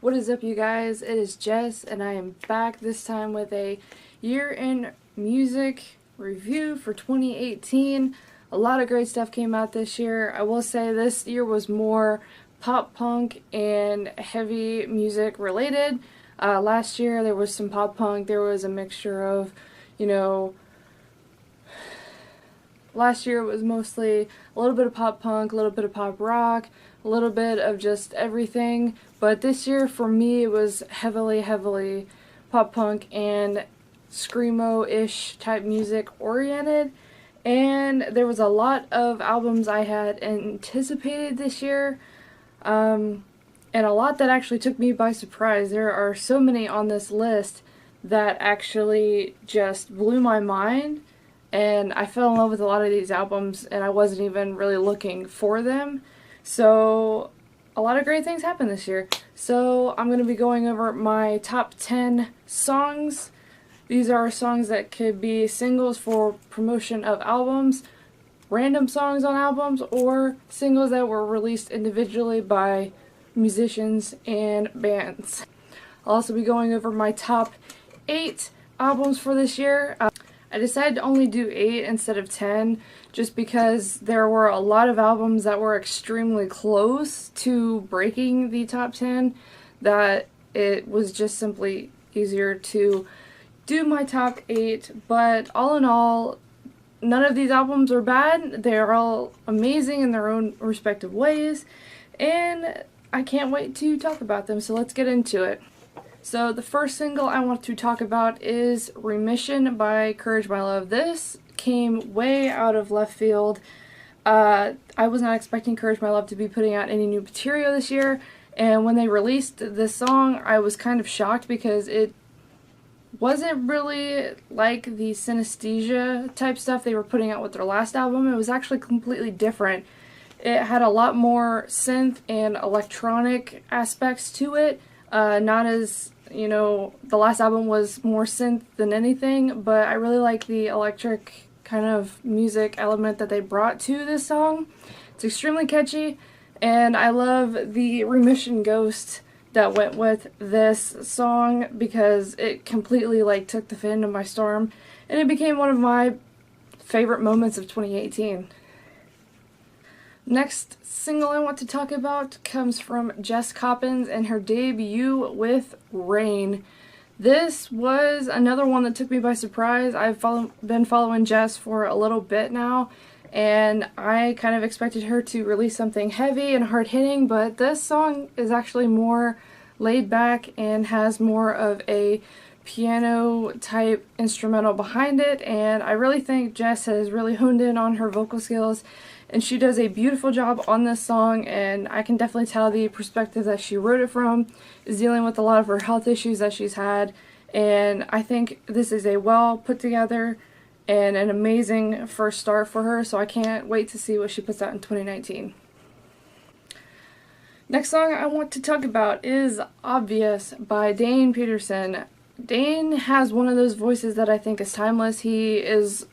What is up, you guys? It is Jess, and I am back this time with a year in music review for 2018. A lot of great stuff came out this year. I will say this year was more pop punk and heavy music related. Last year there was some pop punk, there was a mixture of, you know, last year it was mostly a little bit of pop punk, a little bit of pop rock, a little bit of just everything. But this year for me it was heavily pop punk and screamo-ish type music oriented. And there was a lot of albums I had anticipated this year. And a lot that actually took me by surprise. There are so many on this list that actually just blew my mind, and I fell in love with a lot of these albums, and I wasn't even really looking for them. So, a lot of great things happened this year. So, I'm going to be going over my top 10 songs. These are songs that could be singles for promotion of albums, random songs on albums, or singles that were released individually by musicians and bands. I'll also be going over my top 8 albums for this year. I decided to only do 8 instead of 10 just because there were a lot of albums that were extremely close to breaking the top 10 that it was just simply easier to do my top 8. But all in all, none of these albums are bad. They're all amazing in their own respective ways, and I can't wait to talk about them, so let's get into it. So the first single I want to talk about is Remission by Courage My Love. This came way out of left field. I was not expecting Courage My Love to be putting out any new material this year, and when they released this song, I was kind of shocked because it wasn't really like the synesthesia type stuff they were putting out with their last album. It was actually completely different. It had a lot more synth and electronic aspects to it. Not as, the last album was more synth than anything, but I really like the electric kind of music element that they brought to this song. It's extremely catchy, and I love the Remission Ghost that went with this song because it completely took the fandom by storm, and it became one of my favorite moments of 2018. Next single I want to talk about comes from Jess Coppens and her debut with Rain. This was another one that took me by surprise. I've been following Jess for a little bit now, and I kind of expected her to release something heavy and hard-hitting, but this song is actually more laid back and has more of a piano type instrumental behind it, and I really think Jess has really honed in on her vocal skills, and she does a beautiful job on this song, and I can definitely tell the perspective that she wrote it from is dealing with a lot of her health issues that she's had, and I think this is a well put together and an amazing first start for her, so I can't wait to see what she puts out in 2019. Next song I want to talk about is Obvious by Dane Peterson. Dane has one of those voices that I think is timeless. He is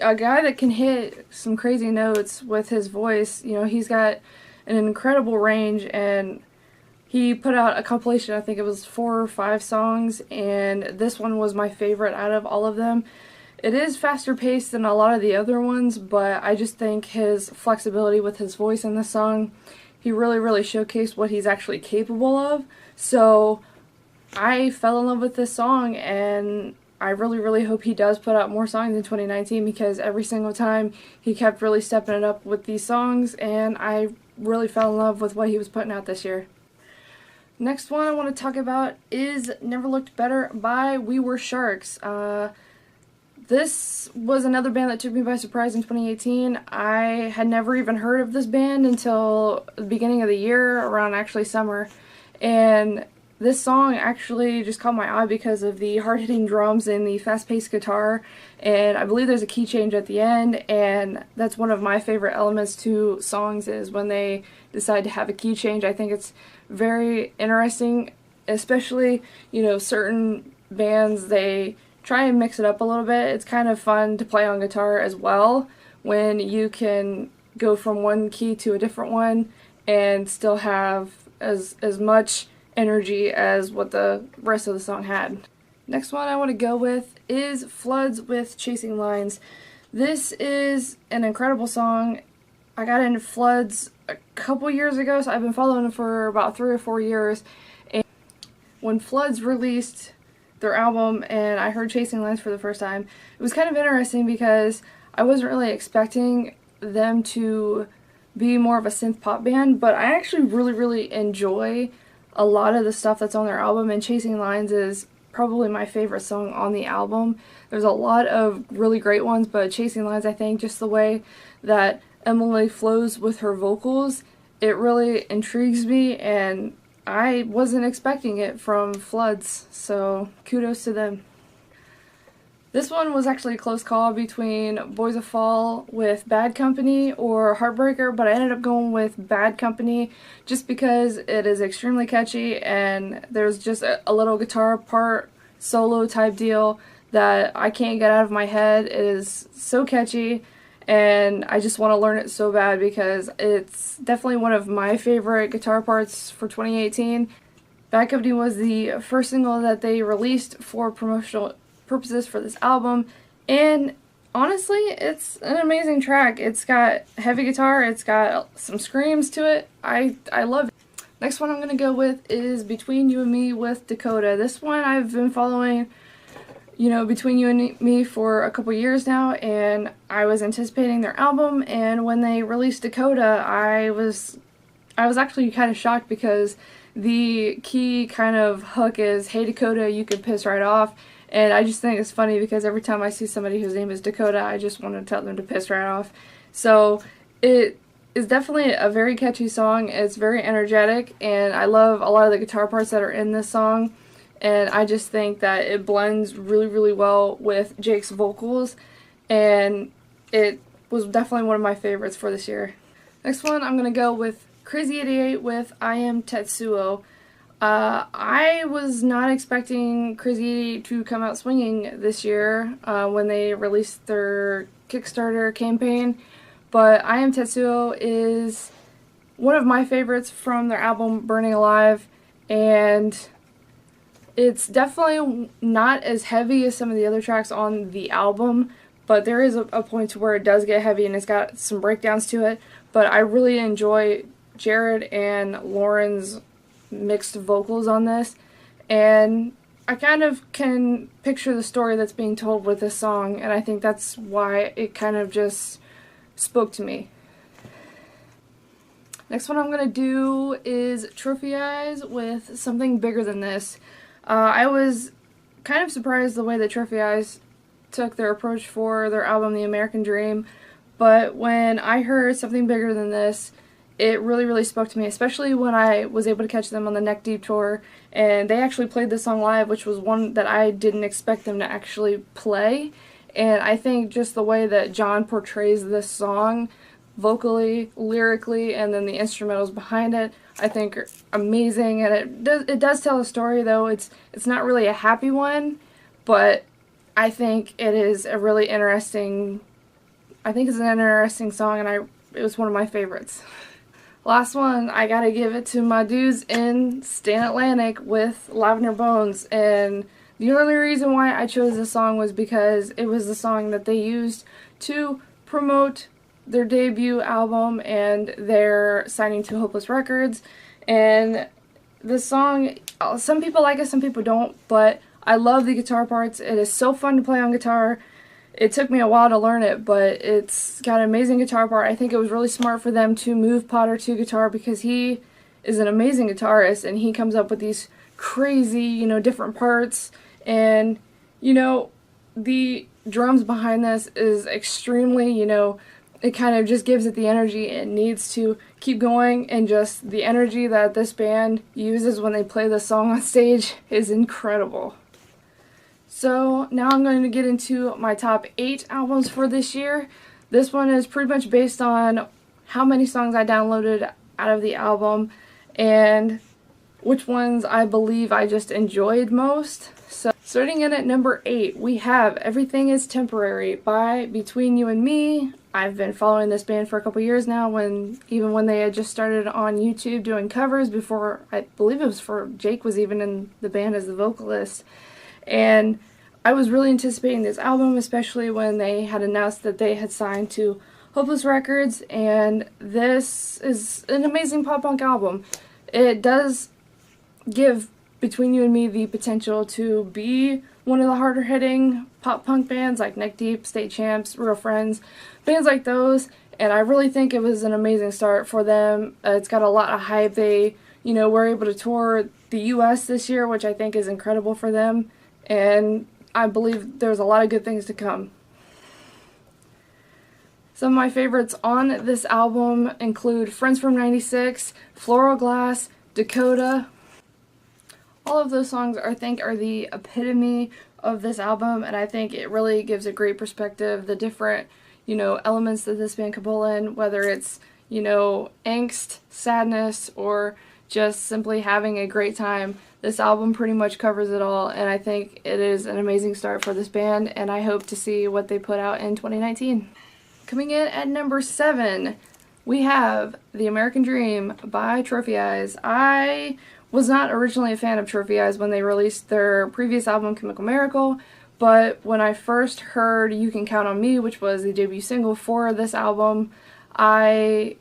a guy that can hit some crazy notes with his voice. He's got an incredible range, and he put out a compilation, I think it was 4 or 5 songs, and this one was my favorite out of all of them. It is faster paced than a lot of the other ones, but I just think his flexibility with his voice in this song, he really showcased what he's actually capable of. So I fell in love with this song, and I really hope he does put out more songs in 2019 because every single time he kept really stepping it up with these songs, and I really fell in love with what he was putting out this year. Next one I want to talk about is Never Looked Better by We Were Sharks. This was another band that took me by surprise in 2018. I had never even heard of this band until the beginning of the year, around actually summer, and this song actually just caught my eye because of the hard-hitting drums and the fast-paced guitar, and I believe there's a key change at the end, and that's one of my favorite elements to songs is when they decide to have a key change. I think it's very interesting, especially, certain bands, they try and mix it up a little bit. It's kind of fun to play on guitar as well when you can go from one key to a different one and still have as much energy as what the rest of the song had. Next one I want to go with is Floods with Chasing Lines. This is an incredible song. I got into Floods a couple years ago, so I've been following them for about 3 or 4 years. And when Floods released their album and I heard Chasing Lines for the first time, it was kind of interesting because I wasn't really expecting them to be more of a synth pop band, but I actually really enjoy a lot of the stuff that's on their album, and Chasing Lines is probably my favorite song on the album. There's a lot of really great ones, but Chasing Lines, I think just the way that Emily flows with her vocals, it really intrigues me, and I wasn't expecting it from Floods, so kudos to them. This one was actually a close call between Boys of Fall with Bad Company or Heartbreaker, but I ended up going with Bad Company just because it is extremely catchy and there's just a little guitar part, solo type deal that I can't get out of my head. It is so catchy and I just want to learn it so bad because it's definitely one of my favorite guitar parts for 2018. Bad Company was the first single that they released for promotional purposes for this album, and honestly it's an amazing track. It's got heavy guitar, it's got some screams to it. I love it. Next one I'm gonna go with is Between You and Me with Dakota. This one I've been following, you know, Between You and Me for a couple years now, and I was anticipating their album, and when they released Dakota I was actually kind of shocked because the key kind of hook is, "Hey Dakota, you could piss right off." And I just think it's funny because every time I see somebody whose name is Dakota, I just want to tell them to piss right off. So it is definitely a very catchy song. It's very energetic, and I love a lot of the guitar parts that are in this song. And I just think that it blends really well with Jake's vocals, and it was definitely one of my favorites for this year. Next one, I'm going to go with Crazy 88 with I Am Tetsuo. I was not expecting Crazy 88 to come out swinging this year when they released their Kickstarter campaign, but I Am Tetsuo is one of my favorites from their album Burning Alive, and it's definitely not as heavy as some of the other tracks on the album, but there is a point to where it does get heavy and it's got some breakdowns to it, but I really enjoy Jared and Lauren's mixed vocals on this, and I kind of can picture the story that's being told with this song, and I think that's why it kind of just spoke to me. Next one I'm going to do is Trophy Eyes with Something Bigger Than This. I was kind of surprised the way that Trophy Eyes took their approach for their album The American Dream, but when I heard Something Bigger Than This, it really spoke to me, especially when I was able to catch them on the Neck Deep tour, and they actually played this song live, which was one that I didn't expect them to actually play. And I think just the way that John portrays this song, vocally, lyrically, and then the instrumentals behind it, I think are amazing. And it does tell a story, though it's not really a happy one, but I think it is a really interesting. I think it's an interesting song, and it was one of my favorites. Last one, I gotta give it to my dudes in Stan Atlantic with Lavender Bones, and the only reason why I chose this song was because it was the song that they used to promote their debut album and their signing to Hopeless Records. And the song, some people like it, some people don't, but I love the guitar parts. It is so fun to play on guitar. It took me a while to learn it, but it's got an amazing guitar part. I think it was really smart for them to move Potter to guitar because he is an amazing guitarist and he comes up with these crazy, you know, different parts. And, you know, the drums behind this is extremely, you know, it kind of just gives it the energy it needs to keep going, and just the energy that this band uses when they play the song on stage is incredible. So now I'm going to get into my top 8 albums for this year. This one is pretty much based on how many songs I downloaded out of the album and which ones I believe I just enjoyed most. So Starting in at number 8, we have Everything is Temporary by Between You and Me. I've been following this band for a couple years now, even when they had just started on YouTube doing covers before, I believe it was for Jake was even in the band as the vocalist. And I was really anticipating this album, especially when they had announced that they had signed to Hopeless Records, and this is an amazing pop-punk album. It does give Between You and Me the potential to be one of the harder hitting pop punk bands like Neck Deep, State Champs, Real Friends, bands like those, and I really think it was an amazing start for them. It's got a lot of hype. They, were able to tour the US this year, which I think is incredible for them, and I believe there's a lot of good things to come. Some of my favorites on this album include Friends from 96, Floral Glass, Dakota. All of those songs, I think, are the epitome of this album, and I think it really gives a great perspective, the different, elements that this band can pull in, whether it's, angst, sadness, or just simply having a great time. This album pretty much covers it all, and I think it is an amazing start for this band, and I hope to see what they put out in 2019. Coming in at number 7, we have The American Dream by Trophy Eyes. I was not originally a fan of Trophy Eyes when they released their previous album, Chemical Miracle, but when I first heard You Can Count on Me, which was the debut single for this album, I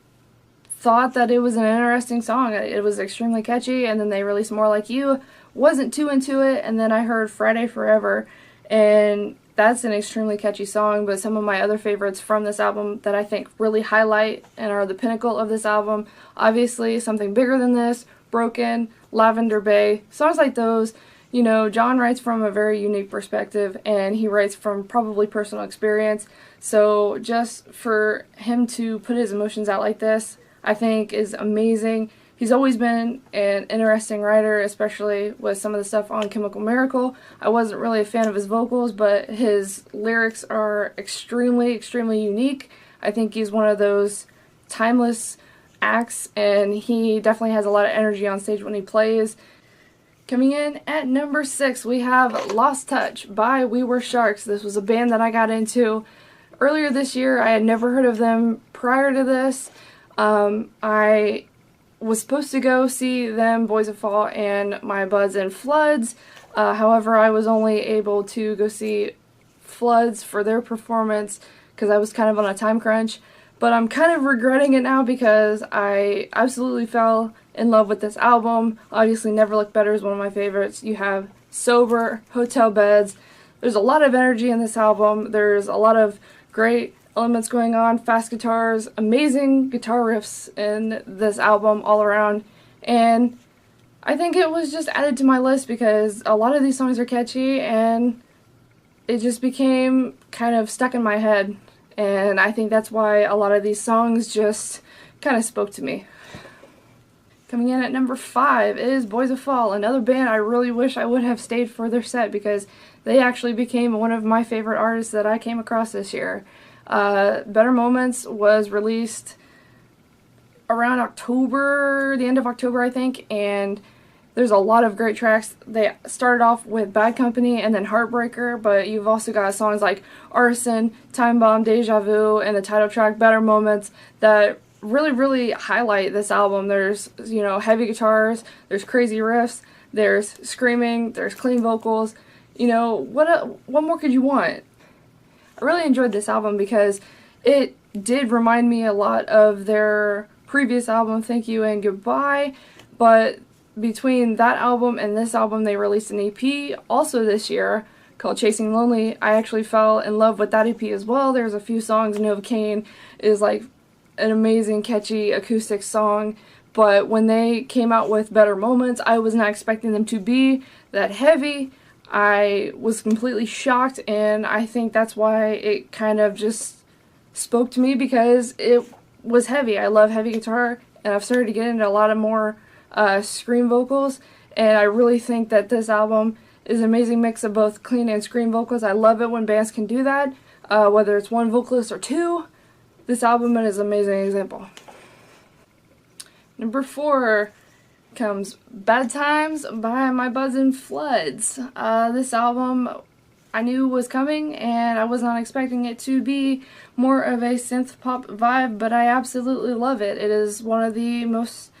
thought that it was an interesting song. It was extremely catchy, and then they released More Like You. Wasn't too into it, and then I heard Friday Forever, and that's an extremely catchy song, but some of my other favorites from this album that I think really highlight and are the pinnacle of this album, obviously Something Bigger Than This, Broken, Lavender Bay, songs like those. John writes from a very unique perspective, and he writes from probably personal experience, so just for him to put his emotions out like this, I think is amazing. He's always been an interesting writer, especially with some of the stuff on Chemical Miracle. I wasn't really a fan of his vocals, but his lyrics are extremely, extremely unique. I think he's one of those timeless acts, and he definitely has a lot of energy on stage when he plays. Coming in at number 6, we have Lost Touch by We Were Sharks. This was a band that I got into earlier this year. I had never heard of them prior to this. I was supposed to go see them, Boys of Fall, and My Buds and Floods. However, I was only able to go see Floods for their performance because I was kind of on a time crunch. But I'm kind of regretting it now because I absolutely fell in love with this album. Obviously, Never Look Better is one of my favorites. You have Sober, Hotel Beds. There's a lot of energy in this album. There's a lot of great elements going on, fast guitars, amazing guitar riffs in this album all around, and I think it was just added to my list because a lot of these songs are catchy, and it just became kind of stuck in my head, and I think that's why a lot of these songs just kind of spoke to me. Coming in at number 5 is Boys of Fall, another band I really wish I would have stayed for their set because they actually became one of my favorite artists that I came across this year. Better Moments was released around October, the end of October I think, and there's a lot of great tracks. They started off with Bad Company and then Heartbreaker, but you've also got songs like Arson, Time Bomb, Deja Vu, and the title track Better Moments that really, really highlight this album. There's, heavy guitars, there's crazy riffs, there's screaming, there's clean vocals. What more could you want? I really enjoyed this album because it did remind me a lot of their previous album, Thank You and Goodbye, but between that album and this album, they released an EP also this year called Chasing Lonely. I actually fell in love with that EP as well. There's a few songs. Novocaine is like an amazing, catchy acoustic song, but when they came out with Better Moments, I was not expecting them to be that heavy. I was completely shocked, and I think that's why it kind of just spoke to me because it was heavy. I love heavy guitar, and I've started to get into a lot of more scream vocals, and I really think that this album is an amazing mix of both clean and scream vocals. I love it when bands can do that, whether it's one vocalist or two. This album is an amazing example. Number 4, comes Bad Times by My Buzzin' Floods. This album I knew was coming, and I was not expecting it to be more of a synth pop vibe, but I absolutely love it. It is one of the most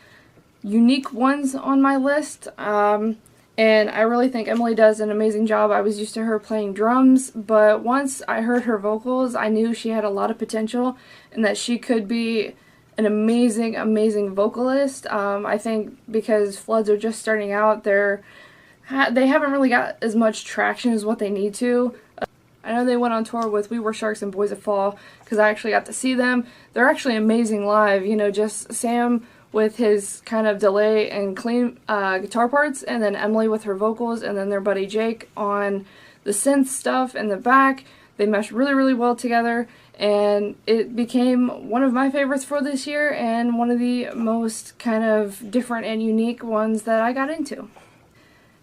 unique ones on my list, and I really think Emily does an amazing job. I was used to her playing drums, but once I heard her vocals, I knew she had a lot of potential and that she could be an amazing, amazing vocalist. I think because Floods are just starting out, they haven't really got as much traction as what they need to. I know they went on tour with We Were Sharks and Boys of Fall because I actually got to see them. They're actually amazing live. You know, just Sam with his kind of delay and clean guitar parts, and then Emily with her vocals, and then their buddy Jake on the synth stuff in the back. They meshed really, really well together, and it became one of my favorites for this year and one of the most kind of different and unique ones that I got into.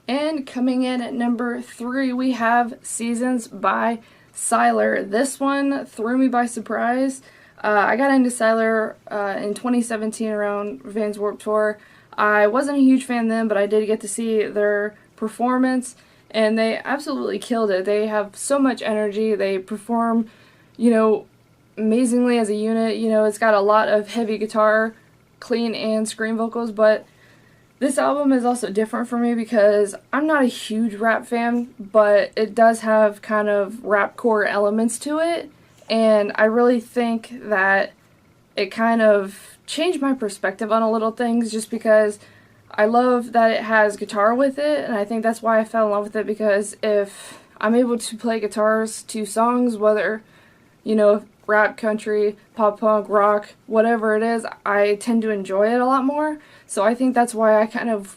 And coming in at number 3, we have Seasons by Sylar. This one threw me by surprise. I got into Sylar in 2017 around Vans Warped Tour. I wasn't a huge fan then, but I did get to see their performance, and they absolutely killed it. They have so much energy. They perform, you know, amazingly as a unit. You know, it's got a lot of heavy guitar, clean and scream vocals, but this album is also different for me because I'm not a huge rap fan, but it does have kind of rapcore elements to it, and I really think that it kind of changed my perspective on a little things just because I love that it has guitar with it, and I think that's why I fell in love with it, because if I'm able to play guitars to songs, whether, you know, rap, country, pop punk, rock, whatever it is, I tend to enjoy it a lot more. So I think that's why I kind of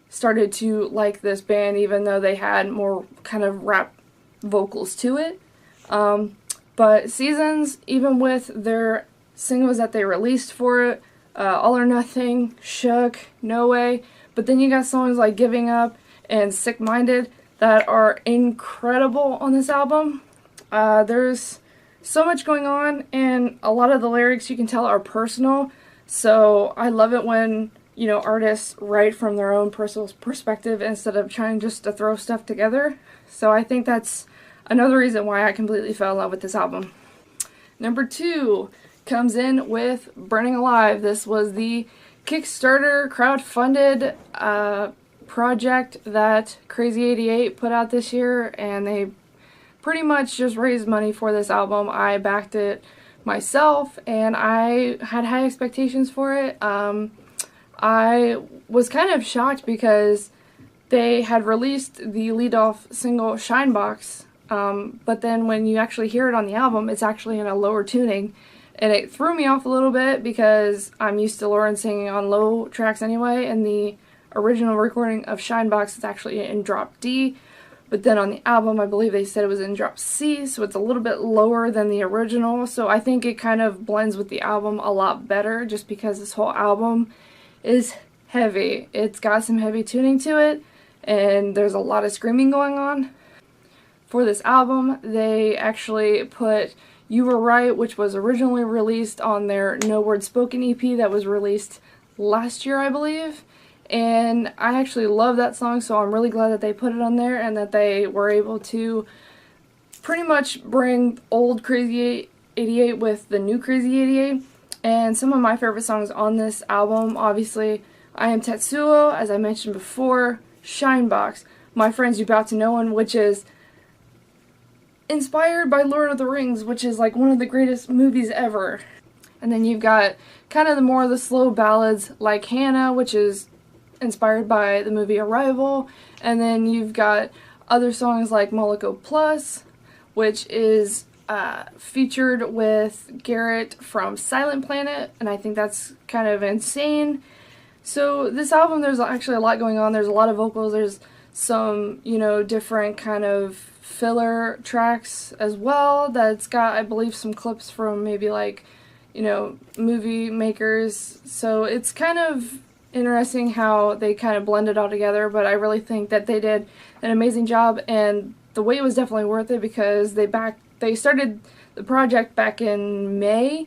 started to like this band, even though they had more kind of rap vocals to it. But Seasons, even with their singles that they released for it, All or Nothing, Shook, No Way, but then you got songs like Giving Up and Sick Minded that are incredible on this album. There's so much going on, and a lot of the lyrics you can tell are personal, so I love it when, you know, artists write from their own personal perspective instead of trying just to throw stuff together. So I think that's another reason why I completely fell in love with this album. Number 2 comes in with Burning Alive. This was the Kickstarter crowdfunded project that Crazy 88 put out this year, and they pretty much just raised money for this album. I backed it myself, and I had high expectations for it. I was kind of shocked because they had released the lead-off single Shinebox, but then when you actually hear it on the album, it's actually in a lower tuning, and it threw me off a little bit because I'm used to Lauren singing on low tracks anyway, and the original recording of Shinebox is actually in drop D, but then on the album I believe they said it was in drop C, so it's a little bit lower than the original, so I think it kind of blends with the album a lot better just because this whole album is heavy. It's got some heavy tuning to it, and there's a lot of screaming going on. For this album, they actually put You Were Right, which was originally released on their No Word Spoken EP that was released last year, I believe. And I actually love that song, so I'm really glad that they put it on there and that they were able to pretty much bring old Crazy 88 with the new Crazy 88. And some of my favorite songs on this album, obviously, I Am Tetsuo, as I mentioned before, Shinebox, My Friends You Bout to Know One, which is inspired by Lord of the Rings, which is like one of the greatest movies ever. And then you've got kind of the more of the slow ballads like Hannah, which is inspired by the movie Arrival. And then you've got other songs like Moloko Plus, which is featured with Garrett from Silent Planet, and I think that's kind of insane. So this album, there's actually a lot going on. There's a lot of vocals, there's some, you know, different kind of filler tracks as well that's got, I believe, some clips from maybe like, you know, movie makers. So it's kind of interesting how they kind of blend it all together, but I really think that they did an amazing job, and the wait was definitely worth it because they started the project back in May,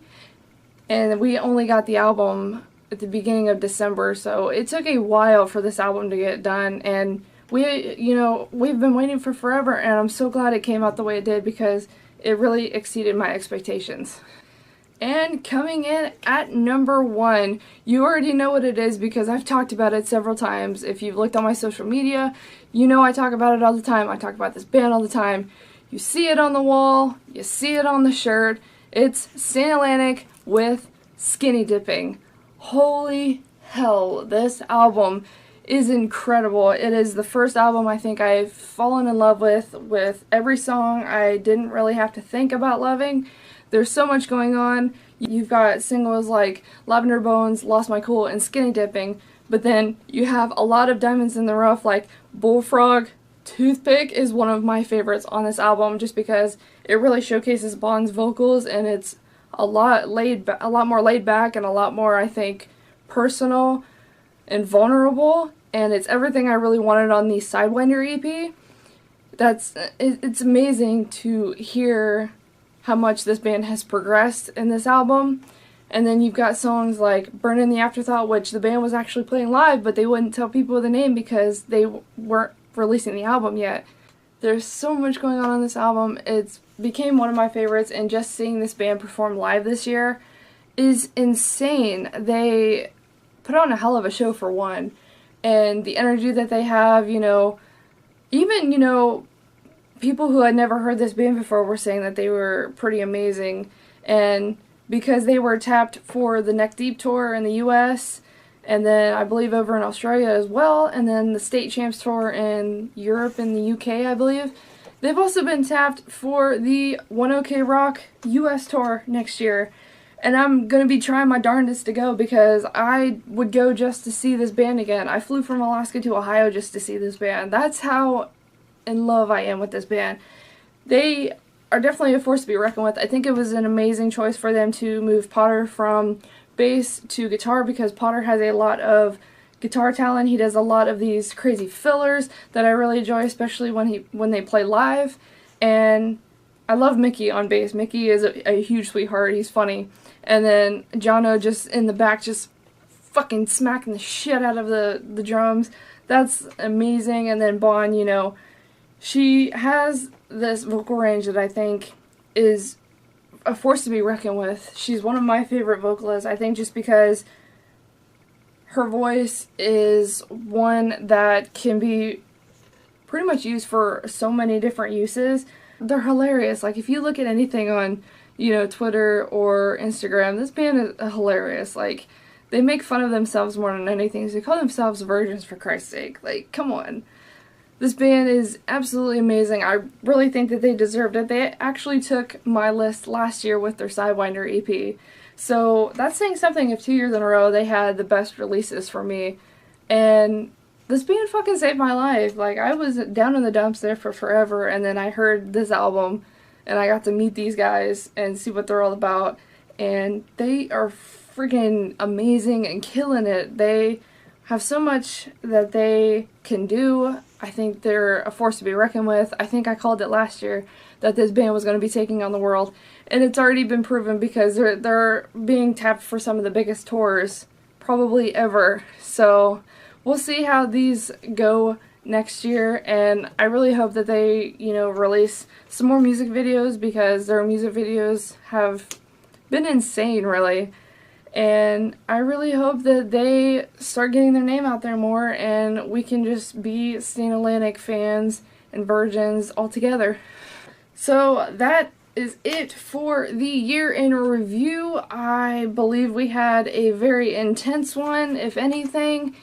and we only got the album at the beginning of December, so it took a while for this album to get done, and we've been waiting for forever, and I'm so glad it came out the way it did because it really exceeded my expectations. And coming in at number 1, you already know what it is because I've talked about it several times. If you've looked on my social media, you know I talk about it all the time. I talk about this band all the time. You see it on the wall, you see it on the shirt. It's Saint Atlantic with Skinny Dipping. Holy hell, this album is incredible. It is the first album I think I've fallen in love with every song I didn't really have to think about loving. There's so much going on. You've got singles like Lavender Bones, Lost My Cool, and Skinny Dipping, but then you have a lot of diamonds in the rough like Bullfrog. Toothpick is one of my favorites on this album just because it really showcases Bond's vocals, and it's a lot more laid back and a lot more, I think, personal and vulnerable, and it's everything I really wanted on the Sidewinder EP. It's amazing to hear how much this band has progressed in this album. And then you've got songs like Burn in the Afterthought, which the band was actually playing live, but they wouldn't tell people the name because they weren't releasing the album yet. There's so much going on this album. It's became one of my favorites, and just seeing this band perform live this year is insane. They put on a hell of a show for one, and the energy that they have, even, people who had never heard this band before were saying that they were pretty amazing, and because they were tapped for the Neck Deep tour in the US, and then I believe over in Australia as well, and then the State Champs tour in Europe and the UK, I believe. They've also been tapped for the One OK Rock US tour next year, and I'm going to be trying my darndest to go because I would go just to see this band again. I flew from Alaska to Ohio just to see this band. That's how in love I am with this band. They are definitely a force to be reckoned with. I think it was an amazing choice for them to move Potter from bass to guitar because Potter has a lot of guitar talent. He does a lot of these crazy fillers that I really enjoy, especially when they play live. And I love Mickey on bass. Mickey is a huge sweetheart. He's funny. And then Jono just in the back just fucking smacking the shit out of the drums. That's amazing. And then Bon, she has this vocal range that I think is a force to be reckoned with. She's one of my favorite vocalists, I think, just because her voice is one that can be pretty much used for so many different uses. They're hilarious. Like, if you look at anything on, Twitter or Instagram, this band is hilarious. Like, they make fun of themselves more than anything. They call themselves virgins, for Christ's sake. Like, come on. This band is absolutely amazing. I really think that they deserved it. They actually took my list last year with their Sidewinder EP. So that's saying something if 2 years in a row they had the best releases for me. And this band fucking saved my life. Like, I was down in the dumps there for forever, and then I heard this album, and I got to meet these guys and see what they're all about. And they are freaking amazing and killing it. They have so much that they can do. I think they're a force to be reckoned with. I think I called it last year that this band was going to be taking on the world, and it's already been proven because they're being tapped for some of the biggest tours probably ever. So we'll see how these go next year, and I really hope that they, release some more music videos because their music videos have been insane, really. And I really hope that they start getting their name out there more and we can just be Saint Atlantic fans and virgins all together. So that is it for the year in review. I believe we had a very intense one, if anything.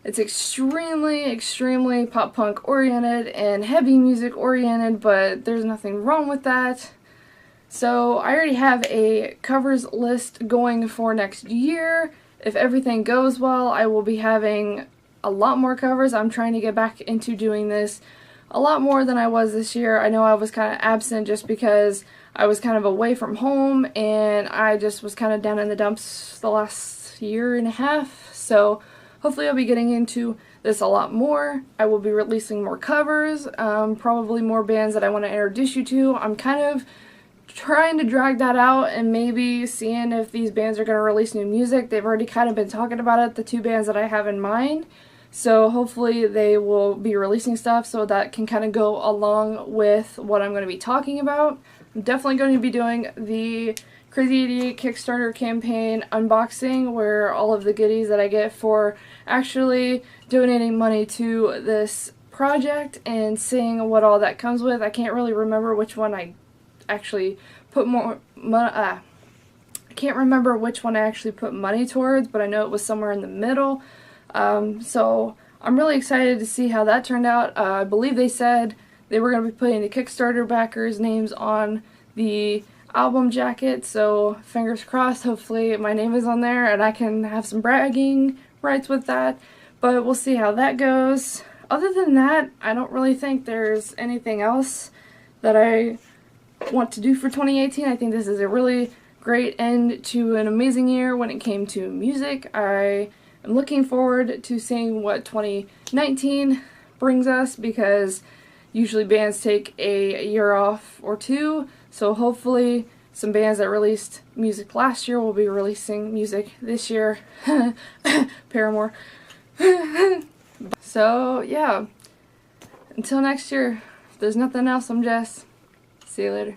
It's extremely pop-punk oriented and heavy music oriented, but there's nothing wrong with that. So I already have a covers list going for next year. If everything goes well, I will be having a lot more covers. I'm trying to get back into doing this a lot more than I was this year. I know I was kind of absent just because I was kind of away from home and I just was kind of down in the dumps the last year and a half. So hopefully I'll be getting into this a lot more. I will be releasing more covers, probably more bands that I want to introduce you to. I'm kind of trying to drag that out and maybe seeing if these bands are going to release new music. They've already kind of been talking about it, the two bands that I have in mind. So hopefully they will be releasing stuff so that can kind of go along with what I'm going to be talking about. I'm definitely going to be doing the Crazy 88 Kickstarter campaign unboxing, where all of the goodies that I get for actually donating money to this project and seeing what all that comes with. I can't really remember which one I actually put I can't remember which one I actually put money towards, but I know it was somewhere in the middle. So I'm really excited to see how that turned out. I believe they said they were going to be putting the Kickstarter backers' names on the album jacket, so fingers crossed, hopefully my name is on there and I can have some bragging rights with that, but we'll see how that goes. Other than that, I don't really think there's anything else that I want to do for 2018. I think this is a really great end to an amazing year when it came to music. I am looking forward to seeing what 2019 brings us, because usually bands take a year off or two, so hopefully some bands that released music last year will be releasing music this year. Paramore. So yeah, until next year, if there's nothing else, I'm Jess. See you later.